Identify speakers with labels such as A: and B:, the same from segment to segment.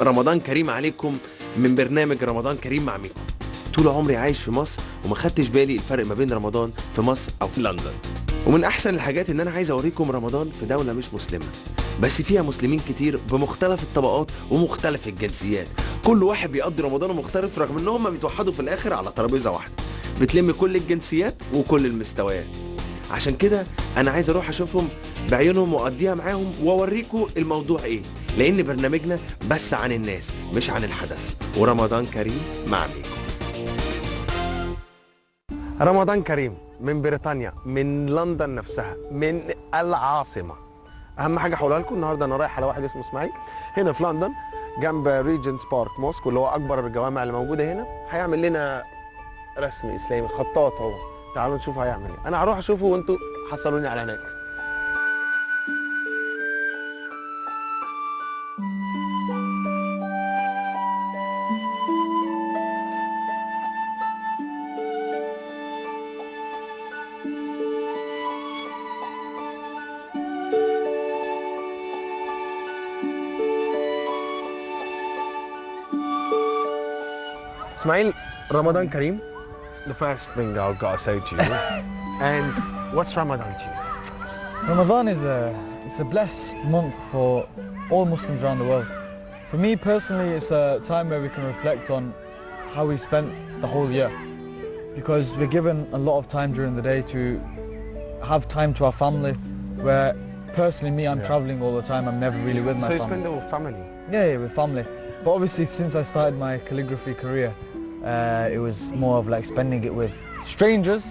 A: رمضان كريم عليكم من برنامج رمضان كريم مع ميكو. طول عمري عايش في مصر وما خدتش بالي الفرق ما بين رمضان في مصر او في لندن. ومن احسن الحاجات ان انا عايز اوريكم رمضان في دولة مش مسلمة بس فيها مسلمين كتير بمختلف الطبقات ومختلف الجنسيات. كل واحد بيقضي رمضانه مختلف رغم ان هم بيتوحدوا في الاخر على ترابيزة واحدة بتلم كل الجنسيات وكل المستويات. عشان كده انا عايز اروح اشوفهم بعيونهم واقضيها معاهم واوريكم الموضوع ايه، لان برنامجنا بس عن الناس مش عن الحدث. ورمضان كريم مع ميكو. رمضان كريم من بريطانيا، من لندن نفسها، من العاصمة. اهم حاجة هقولها لكم النهارده، انا رايح على واحد اسمه اسماعيل هنا في لندن جنب ريجنتس بارك موسكو اللي هو اكبر الجوامع اللي موجودة هنا. هيعمل لنا رسم اسلامي، خطاط هو. تعالوا نشوف هيعمل ايه. انا هروح اشوفه وانتوا حصلوني على هناك. Ismail, Ramadan Kareem, the first thing I've got to say to you. And what's Ramadan to you?
B: Ramadan is a blessed month for all Muslims around the world. For me personally, it's a time where we can reflect on how we spent the whole year. Because we're given a lot of time during the day to have time to our family, where personally me, I'm traveling all the time, I'm never really with my family.
A: So you spend it with family?
B: Yeah, with family. But obviously since I started my calligraphy career, it was more of like spending it with strangers,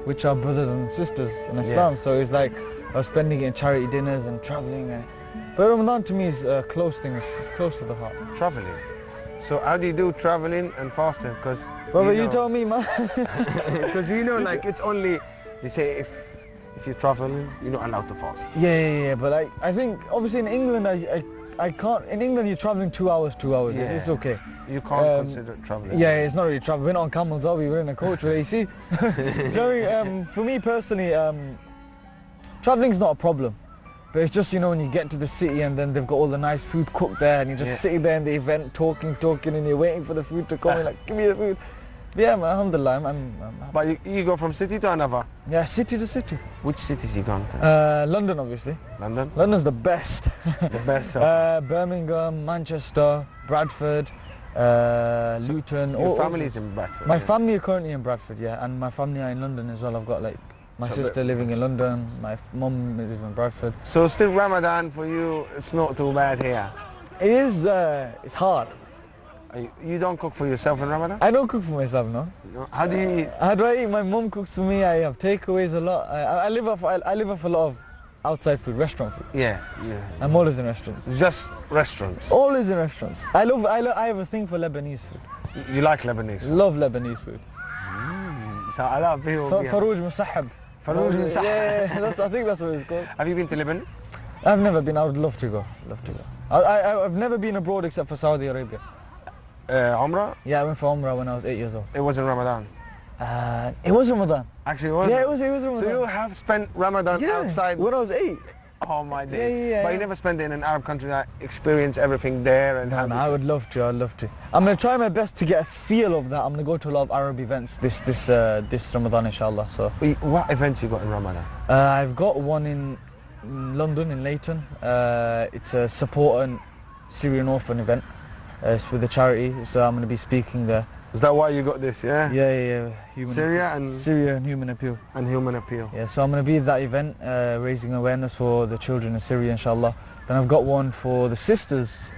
B: which are brothers and sisters in Islam. So it's like I was spending it in charity dinners and traveling. But Ramadan to me is a close thing, it's close to the heart.
A: Traveling. So how do you do traveling and fasting? Because
B: Brother, you tell me, man.
A: Because like it's only, they say if you're traveling, you're not allowed to fast.
B: Yeah. But like I think obviously in England I can't. In England you're traveling 2 hours. Yeah. It's okay.
A: You can't consider it traveling.
B: Yeah, it's not really travel. We're not on camels, are we? We're in a coach with AC. For me personally, traveling's not a problem. But it's just, you know, when you get to the city and then they've got all the nice food cooked there and you're just sitting there in the event talking and you're waiting for the food to come. You're like, give me the food. But yeah, man, alhamdulillah, I'm happy.
A: But you go from city to another?
B: Yeah, city to city.
A: Which cities you gone to?
B: London, obviously.
A: London?
B: London's the best.
A: The best.
B: Birmingham, Manchester, Bradford, Luton.
A: Your family's in Bradford?
B: My family are currently in Bradford, yeah, and my family are in London as well. I've got like my sister living in London, my mum lives in Bradford.
A: So still Ramadan for you, it's not too bad here?
B: It is, it's hard.
A: You don't cook for yourself in Ramadan?
B: I don't cook for myself, no.
A: How do you eat?
B: How do I eat? My mum cooks for me. I have takeaways a lot. I live off a lot of outside food, restaurant food.
A: Yeah.
B: I'm always in restaurants.
A: Just restaurants?
B: Always in restaurants. I have a thing for Lebanese food.
A: You like Lebanese food?
B: Love Lebanese food.
A: So a lot of people...
B: Farouj Musahab.
A: Farouj Musahab.
B: Yeah, I think that's what it's called.
A: Have you been to Lebanon?
B: I've never been. I would love to go. I've never been abroad except for Saudi Arabia.
A: Umrah?
B: Yeah, I went for Umrah when I was 8 years old.
A: It was in Ramadan?
B: It was Ramadan.
A: Actually it was?
B: Yeah, it was Ramadan.
A: So you have spent Ramadan outside?
B: When I was 8.
A: Oh my days.
B: Yeah.
A: But you never spent it in an Arab country that experience everything there and
B: No, I would love to. I'd love to. I'm going to try my best to get a feel of that. I'm going to go to a lot of Arab events this Ramadan, inshallah. So.
A: What events you got in Ramadan?
B: I've got one in London, in Leighton. It's a support and Syrian orphan event. It's for the charity, so I'm going to be speaking there.
A: Is that why you got this, yeah?
B: Yeah.
A: Syria
B: and Human Appeal.
A: And Human Appeal.
B: Yeah, so I'm going to be at that event, raising awareness for the children in Syria, inshallah. Then I've got one for the sisters,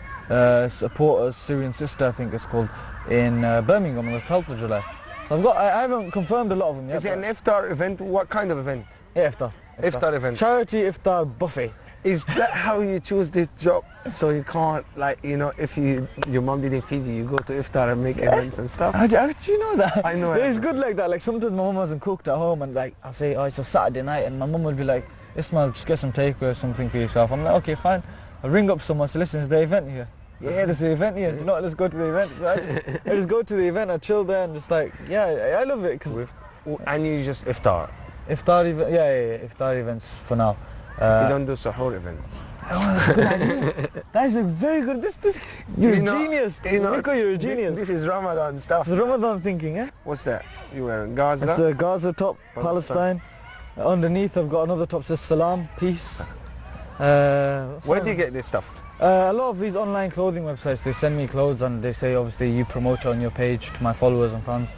B: support a Syrian sister, I think it's called, in Birmingham on the 12th of July. So I haven't confirmed a lot of them yet.
A: Is it an iftar event? What kind of event?
B: Yeah, iftar.
A: Iftar event.
B: Charity iftar buffet.
A: Is that how you choose this job? So you can't, like, you know, if your mom didn't feed you, you go to iftar and make events and stuff?
B: How do you know that?
A: I know
B: it. It's good like that. Like sometimes my mum hasn't cooked at home and like I'll say, oh, it's a Saturday night, and my mum will be like, Ismail, just get some takeaway or something for yourself. I'm like, okay, fine. I'll ring up someone, say, listen, is there an event here? Yeah, there's an event here. Do you know what, let's go to the event. So I just go to the event, I chill there and just like, yeah, I love it.
A: And you just iftar?
B: Iftar event, yeah, iftar events for now.
A: You don't do suhoor events?
B: Oh, that's a good idea. That is a very good. You're a genius. Miko, you're a genius.
C: This is Ramadan stuff.
B: It's Ramadan thinking, eh?
C: What's that? You wearing Gaza?
B: It's a Gaza top, Palestine. Underneath, I've got another top that says Salam, peace.
C: Where do you get this stuff?
B: A lot of these online clothing websites, they send me clothes and they say obviously you promote it on your page to my followers and fans.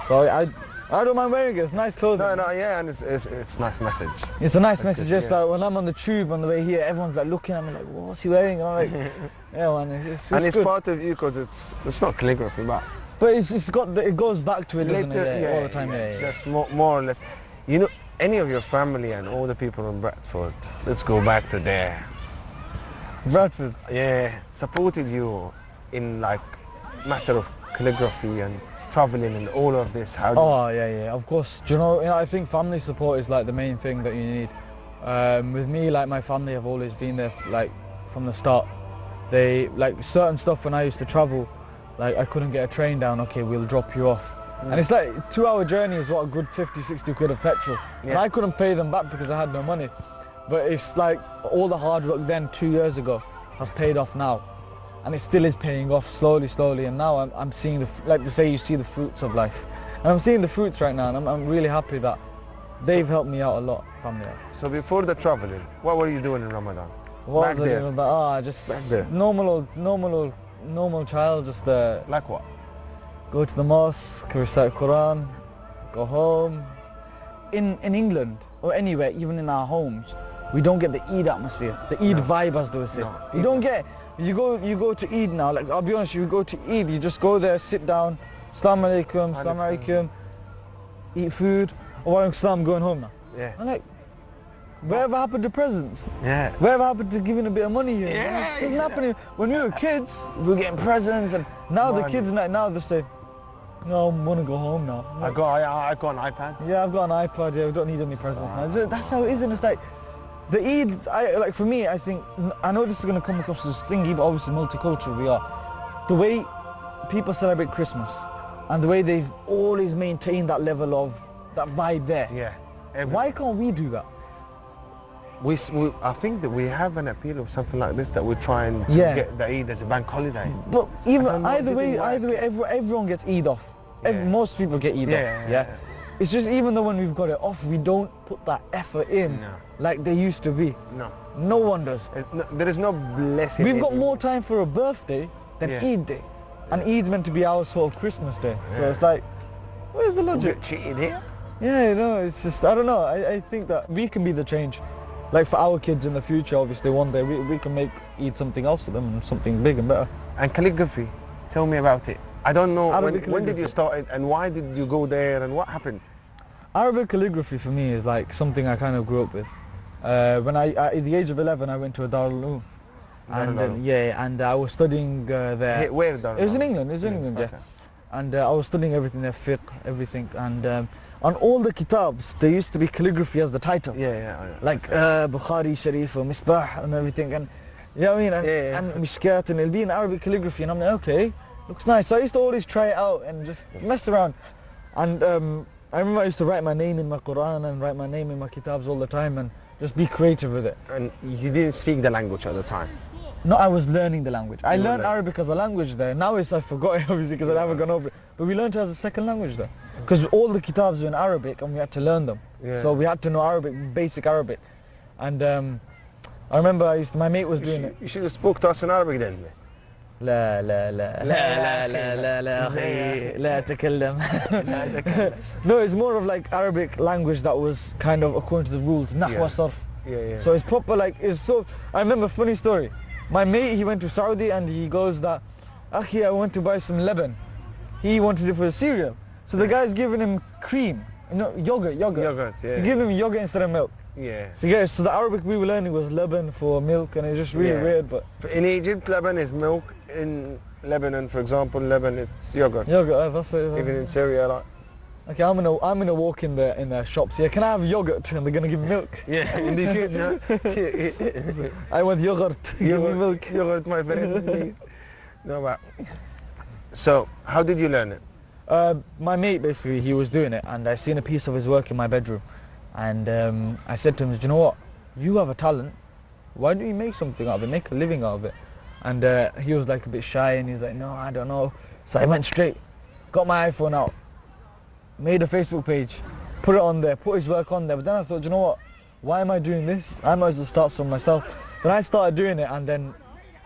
B: So I don't mind wearing it, it's nice clothing.
C: No, yeah, and it's a nice message.
B: It's a nice
C: That's
B: message,
C: good,
B: just like when I'm on the tube on the way here, everyone's like looking at me like, what's he wearing? And I'm like, yeah man, it's
C: and it's
B: good.
C: part of you because it's not calligraphy, but
B: it goes back to it, doesn't it? Yeah, all the time.
C: It's just more or less. You know, any of your family and all the people in Bradford, let's go back to there.
B: Bradford?
C: Yeah, supported you in like matter of calligraphy and traveling and all of this.
B: Oh yeah, of course. Do you know, I think family support is like the main thing that you need. With me, like my family have always been there like from the start. They like certain stuff when I used to travel, like I couldn't get a train down, okay, we'll drop you off. And it's like a 2-hour journey is what, a good 50, 60 quid of petrol. Yeah. And I couldn't pay them back because I had no money. But it's like all the hard work then 2 years ago has paid off now. And it still is paying off slowly. And now I'm seeing like they say, you see the fruits of life. And I'm seeing the fruits right now, and I'm really happy that they've helped me out a lot, family.
C: So before the traveling, what were you doing in Ramadan?
B: What was I doing? Just normal child, just
C: like what?
B: Go to the mosque, recite Quran, go home. In England or anywhere, even in our homes, we don't get the Eid atmosphere, the Eid vibe, as they would say.
C: No,
B: you don't get. You go to Eid now. Like I'll be honest, you go to Eid, you just go there, sit down, Assalamu alaikum, Assalamu alaikum, eat food. Or I'm going home now.
C: Yeah.
B: I'm like, wherever happened to presents?
C: Yeah.
B: Wherever happened to giving a bit of money here?
C: Yeah,
B: It doesn't happen here. When we were kids, we were getting presents, and now the kids now they say, no, I want to go home now.
C: I got an iPad.
B: Yeah, I've got an iPad. Yeah, we don't need any presents now. That's how it is, and it's like the Eid. Like for me, I think I know this is going to come across as thingy, but obviously multicultural we are. The way people celebrate Christmas, and the way they've always maintained that level of that vibe there.
C: Yeah.
B: Why can't we do that?
C: I think that we have an appeal of something like this that we're trying to get the Eid as a bank holiday.
B: But even either way, everyone gets Eid off. Most people get Eid off. Yeah. It's just even though when we've got it off, we don't put that effort in like they used to be. No one does.
C: There is no blessing.
B: We've got more time for a birthday than Eid day. And Eid's meant to be our sort of Christmas day. So it's like, where's the logic?
C: Cheated here.
B: Yeah, it's just, I don't know. I think that we can be the change. Like for our kids in the future, obviously one day we can make Eid something else for them, something big and better.
C: And calligraphy, tell me about it. I don't know, when did you start it and why did you go there and what happened?
B: Arabic calligraphy for me is like something I kind of grew up with. When at the age of 11 I went to a Darul Uloom. And I was studying there.
C: Where Darul Uloom?
B: It was in England, okay. And I was studying everything there, fiqh, everything. And on all the kitabs, there used to be calligraphy as the title. Like Bukhari, Sharif, or Misbah and everything. And you know what I mean? And Mishkat, and it'll be in Arabic calligraphy. And I'm like, okay, looks nice. So I used to always try it out and just mess around. And I remember I used to write my name in my Quran and write my name in my kitabs all the time and just be creative with it.
C: And you didn't speak the language at the time?
B: No, I was learning the language. I learned Arabic as a language there. Now I forgot it obviously because I haven't gone over it. But we learned it as a second language there. Because all the kitabs were in Arabic and we had to learn them. So we had to know Arabic, basic Arabic. And I remember my mate was doing it.
C: You should have spoke to us in Arabic then.
B: لا لا لا لا لا لا لا أخي لا أتكلم. No, it's more of like Arabic language that was kind of according to the rules, nahwa sarf. So it's proper like, it's so, I remember a funny story. My mate, he went to Saudi and he goes that, Akhi, I want to buy some leban. He wanted it for a cereal. So the guy's giving him cream, yogurt. He gave him yogurt instead of milk. So the Arabic we were learning was leban for milk, and it's just really weird. But
C: in Egypt, leban is milk. In Lebanon, for example, it's yogurt.
B: That's it.
C: Even in Syria, like.
B: Okay, I'm gonna walk in the shops here. Can I have yogurt? And they're gonna give me milk.
C: And they should, no.
B: I want yogurt. Give me milk.
C: Yogurt, my friend, please. No, but. So, how did you learn it?
B: My mate, basically, he was doing it, and I seen a piece of his work in my bedroom. And I said to him, do you know what? You have a talent. why don't you make something out of it, make a living out of it? And he was like a bit shy and he's like, no, I don't know. So I went straight, got my iPhone out, made a Facebook page, put it on there, put his work on there. But then I thought, you know what, why am I doing this? I might as well start some myself. Then I started doing it and then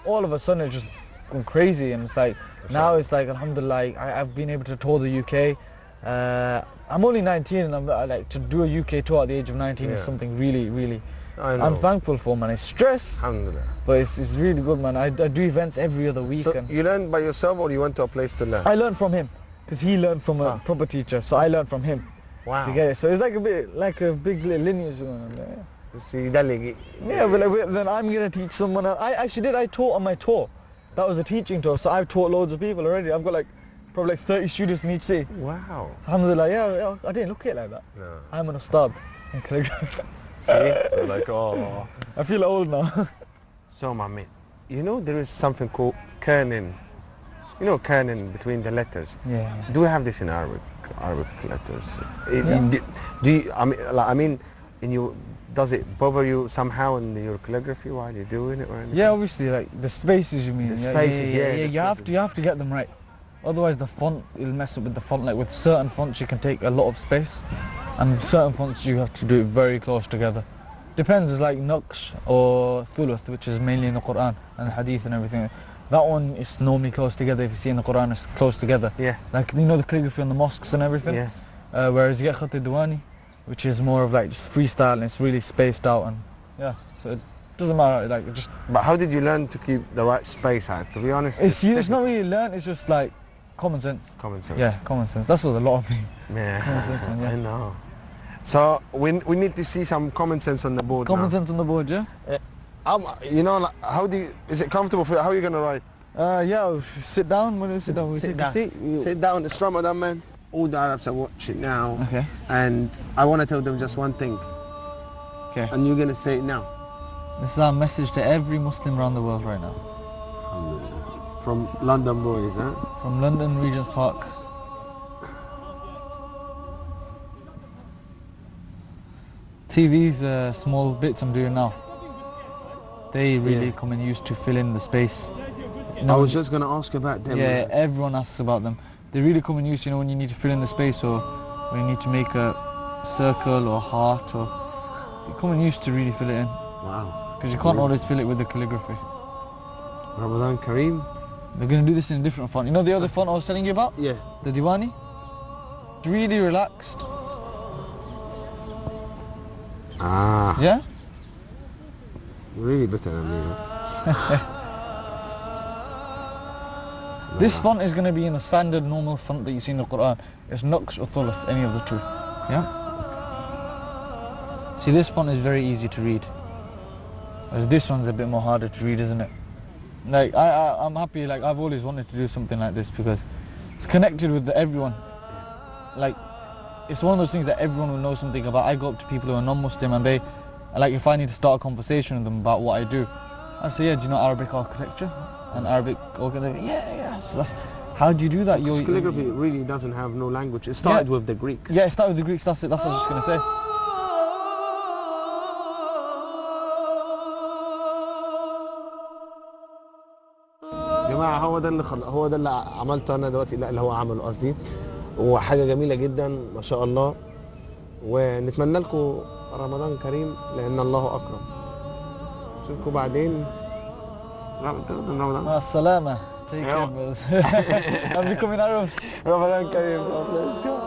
B: all of a sudden it just gone crazy, and it's like, now it's like, alhamdulillah, I've been able to tour the UK. I'm only 19 and I'm like, to do a UK tour at the age of 19 is something really, really, I'm thankful for, man. It's stress,
C: Alhamdulillah.
B: But it's really good, man. I do events every other week.
C: So
B: and
C: you learned by yourself or you went to a place to learn?
B: I learned from him, because he learned from a proper teacher, so I learned from him.
C: Wow.
B: To get it. So it's like a bit, like a big little lineage going on there.
C: So you delegate.
B: Yeah, but like, then I'm going to teach someone else. I actually did, I taught on my tour. That was a teaching tour, so I've taught loads of people already. I've got like, probably like 30 students in each city.
C: Wow.
B: Alhamdulillah, yeah, I didn't look at it like that.
C: No.
B: I'm gonna start in calligraphy.
C: See? So like, oh.
B: I feel old now.
C: So my man, you know there is something called kerning. You know kerning between the letters?
B: Yeah.
C: Do we have this in Arabic letters?
B: Yeah.
C: Do you, I mean, in your, does it bother you somehow in your calligraphy while you're doing it or anything?
B: Yeah, obviously, like the spaces you mean.
C: The spaces, yeah.
B: You have to get them right. Otherwise the font, you'll mess up with the font. Like with certain fonts you can take a lot of space, and with certain fonts you have to do it very close together. Depends, it's like Naqsh or Thuluth, which is mainly in the Quran and the Hadith and everything. That one is normally close together. If you see in the Quran, it's close together.
C: Yeah.
B: Like, you know, the calligraphy on the mosques and everything?
C: Yeah.
B: Whereas you get Khat Diwani, which is more of like just freestyle and it's really spaced out, and yeah, so it doesn't matter, like it just...
C: But how did you learn to keep the right space out? To be honest,
B: It's not really learn, it's just like common sense.
C: Common sense.
B: Yeah, common sense. That's what a lot of me.
C: Yeah.
B: Common sense, man, yeah.
C: I know. So we need to see some common sense on the board
B: Common
C: now.
B: sense on the board, yeah?
C: You know, like, how do you, is it comfortable for you? How are you going to write?
B: Yeah, sit down. When we sit down, we
C: Sit
B: take
C: down.
B: a seat.
C: Sit down, it's Ramadan, man. All the Arabs are watching now.
B: Okay.
C: And I want to tell them just one thing.
B: Okay.
C: And you're going to say it now.
B: This is our message to every Muslim around the world right now.
C: Alhamdulillah. From London boys, huh?
B: From London, Regent's Park. See these small bits I'm doing now? They really come in use to fill in the space.
C: I was just going to ask about them.
B: Yeah, everyone asks about them. They really come in use, you know, when you need to fill in the space, or when you need to make a circle or a heart, or they come in use to really fill it in.
C: Wow.
B: Because you can't always fill it with the calligraphy.
C: Ramadan Kareem.
B: They're going to do this in a different font. You know the other font I was telling you about?
C: Yeah.
B: The Diwani? It's really relaxed.
C: Ah.
B: Yeah?
C: You're really better than me.
B: This font is going to be in the standard normal font that you see in the Quran. It's Naqsh or Thuluth, any of the two. Yeah? See, this font is very easy to read. Whereas this one's a bit more harder to read, isn't it? Like, I'm happy, like, I've always wanted to do something like this because it's connected with everyone. Like, it's one of those things that everyone will know something about. I go up to people who are non-Muslim and they, like, if I need to start a conversation with them about what I do, I say, yeah, do you know Arabic architecture? And Arabic architecture? Yeah. So that's, how do you do that?
C: Because calligraphy really doesn't have no language. It started with the Greeks.
B: Yeah, it started with the Greeks, that's it, that's what I was just going to say.
C: جماعة هو ده اللي عملته أنا دلوقتي، لا اللي هو عمله قصدي، وحاجة جميلة جدا ما شاء الله، ونتمنى لكم رمضان كريم لأن الله أكرم. نشوفكم بعدين. رمضان.
B: مع السلامة. Take care, brothers. I'm becoming Arab.
C: رمضان كريم. Let's go.